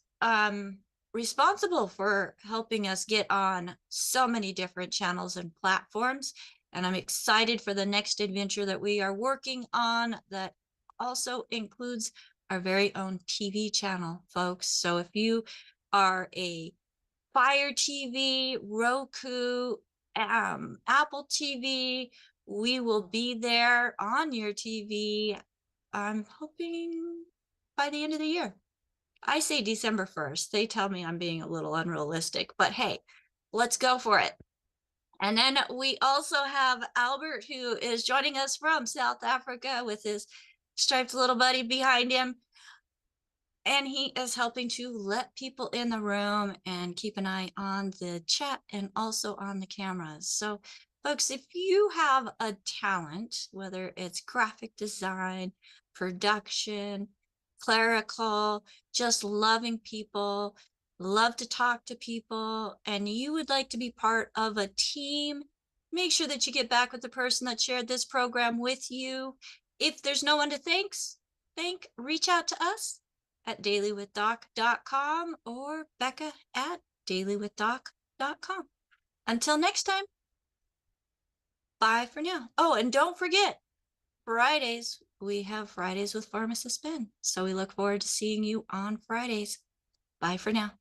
responsible for helping us get on so many different channels and platforms. And I'm excited for the next adventure that we are working on that also includes our very own TV channel, folks. So if you are a Fire TV, Roku, Apple TV, we will be there on your TV. I'm hoping by the end of the year. I say December 1st. They tell me I'm being a little unrealistic, but hey, let's go for it. And then we also have Albert, who is joining us from South Africa with his striped little buddy behind him. And he is helping to let people in the room and keep an eye on the chat and also on the cameras. So folks, if you have a talent, whether it's graphic design, production, clerical, just loving people, love to talk to people, and you would like to be part of a team, make sure that you get back with the person that shared this program with you. If there's no one to thank, reach out to us at dailywithdoc.com or Becca at dailywithdoc.com. Until next time, bye for now. Oh, and don't forget, Fridays, we have Fridays with Pharmacist Ben. So we look forward to seeing you on Fridays. Bye for now.